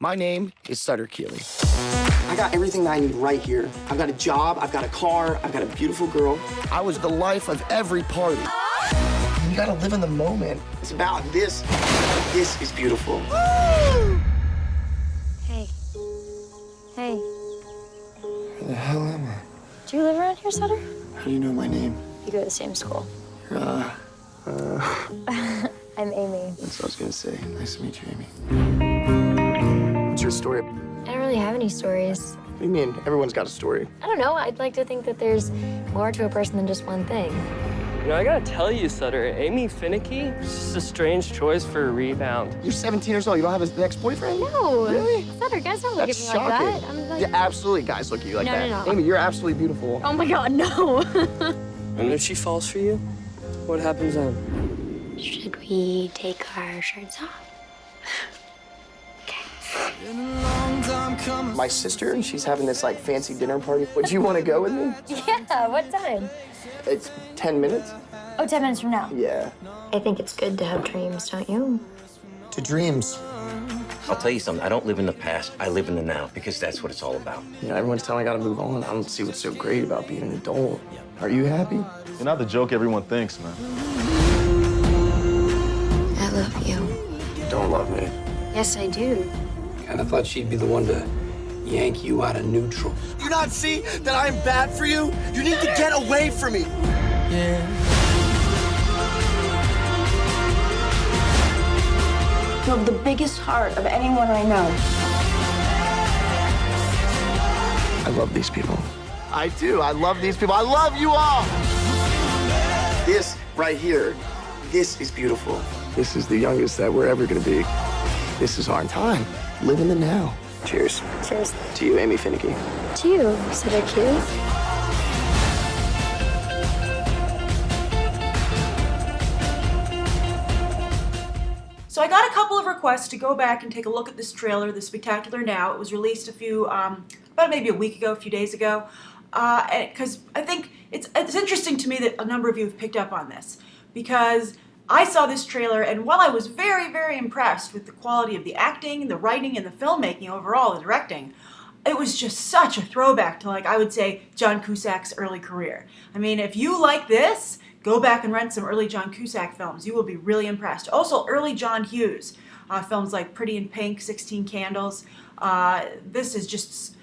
My name is Sutter Keeley. I got everything that I need right here. I've got a job, I've got a car, I've got a beautiful girl. I was the life of every party. You gotta live in the moment. It's about this. This is beautiful. Hey. Hey. Where the hell am I? Do you live around here, Sutter? How do you know my name? You go to the same school. You're, I'm Amy. That's what I was gonna say. Nice to meet you, Amy. What's your story? I don't really have any stories. What do you mean? Everyone's got a story. I don't know. I'd like to think that there's more to a person than just one thing. You know, I gotta tell you, Sutter, Amy Finicky is just a strange choice for a rebound. You're 17 years old. You don't have an ex-boyfriend? No. Really? Sutter, guys don't look That's at me like shocking. that. I'm like... Yeah, absolutely. Guys look at you like that. No. Amy, you're absolutely beautiful. Oh my God, no. And if she falls for you, what happens then? Should we take our shirts off? My sister, she's having this like fancy dinner party. Would you want to go with me? Yeah, what time? It's 10 minutes. Oh, 10 minutes from now. Yeah. I think it's good to have dreams, don't you? To dreams. I'll tell you something, I don't live in the past, I live in the now, because that's what it's all about. You know, everyone's telling me I gotta move on. I don't see what's so great about being an adult. Are you happy? You're not the joke everyone thinks, man. I love you. You don't love me. Yes, I do. And I thought she'd be the one to yank you out of neutral. Do you not see that I'm bad for you? You need to get away from me. You have the biggest heart of anyone I know. I love these people. I do. I love these people. I love you all. This right here, this is beautiful. This is the youngest that we're ever gonna be. This is our time. Live in the now. Cheers. Cheers. To you, Amy Finicky. To you, Sutter Keeley. So I got a couple of requests to go back and take a look at this trailer, The Spectacular Now. It was released about maybe a week ago, a few days ago, because I think it's interesting to me that a number of you have picked up on this, because I saw this trailer, and while I was very, very impressed with the quality of the acting, the writing, and the filmmaking overall, the directing, it was just such a throwback to, like, I would say, John Cusack's early career. I mean, if you like this, go back and rent some early John Cusack films. You will be really impressed. Also, early John Hughes films like Pretty in Pink, 16 Candles. This is just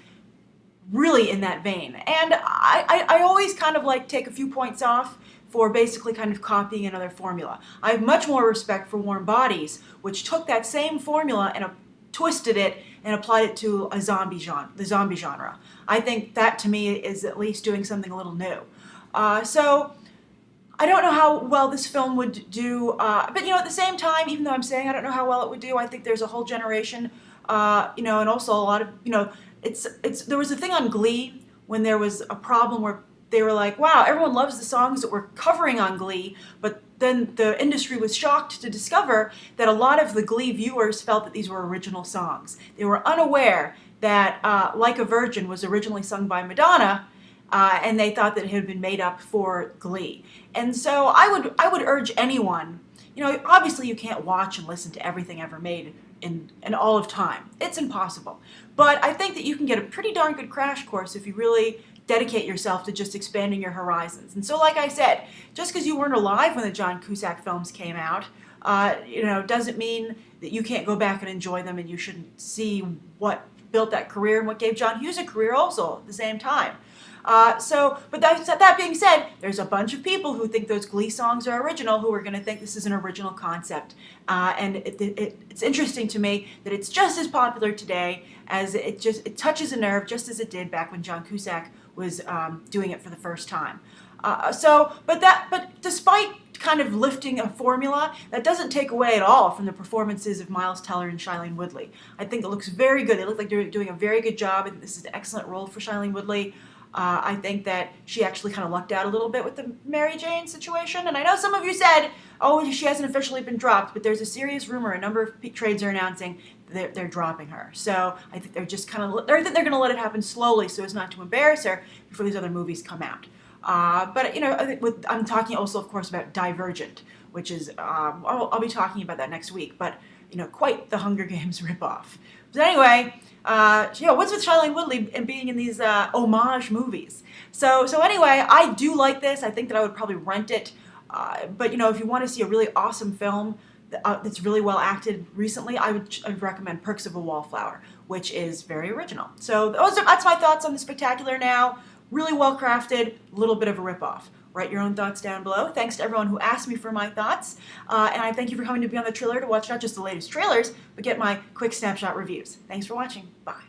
really in that vein. And I always kind of like take a few points off for basically kind of copying another formula. I have much more respect for Warm Bodies, which took that same formula and twisted it and applied it to the zombie genre. I think that, to me, is at least doing something a little new. So I don't know how well this film would do, but, you know, at the same time, even though I'm saying I don't know how well it would do, I think there's a whole generation, you know, and also a lot of, you know, there was a thing on Glee when there was a problem where they were like, wow, everyone loves the songs that we're covering on Glee, but then the industry was shocked to discover that a lot of the Glee viewers felt that these were original songs. They were unaware that Like a Virgin was originally sung by Madonna, and they thought that it had been made up for Glee. And so I would urge anyone, you know, obviously you can't watch and listen to everything ever made in all of time. It's impossible. But I think that you can get a pretty darn good crash course if you really dedicate yourself to just expanding your horizons. And so, like I said, just because you weren't alive when the John Cusack films came out, you know, doesn't mean that you can't go back and enjoy them, and you shouldn't see what built that career and what gave John Hughes a career also at the same time. But that being said, there's a bunch of people who think those Glee songs are original who are going to think this is an original concept. And it's interesting to me that it's just as popular today as it touches a nerve just as it did back when John Cusack was doing it for the first time. But despite kind of lifting a formula, that doesn't take away at all from the performances of Miles Teller and Shailene Woodley. I think it looks very good. They look like they're doing a very good job. I think this is an excellent role for Shailene Woodley. I think that she actually kind of lucked out a little bit with the Mary Jane situation. And I know some of you said, oh, she hasn't officially been dropped, but there's a serious rumor, a number of trades are announcing they're dropping her. So I think they're just kind of, I think they're going to let it happen slowly so as not to embarrass her before these other movies come out. But, you know, I'm talking also, of course, about Divergent, which is, I'll be talking about that next week. But quite the Hunger Games ripoff. But anyway, what's with Shailene Woodley and being in these homage movies? So anyway, I do like this. I think that I would probably rent it. But if you want to see a really awesome film that's really well acted recently, I'd recommend Perks of a Wallflower, which is very original. So that's my thoughts on The Spectacular Now. Really well crafted, a little bit of a ripoff. Write your own thoughts down below. Thanks to everyone who asked me for my thoughts. And I thank you for coming to Beyond the Trailer to watch not just the latest trailers, but get my quick snapshot reviews. Thanks for watching. Bye.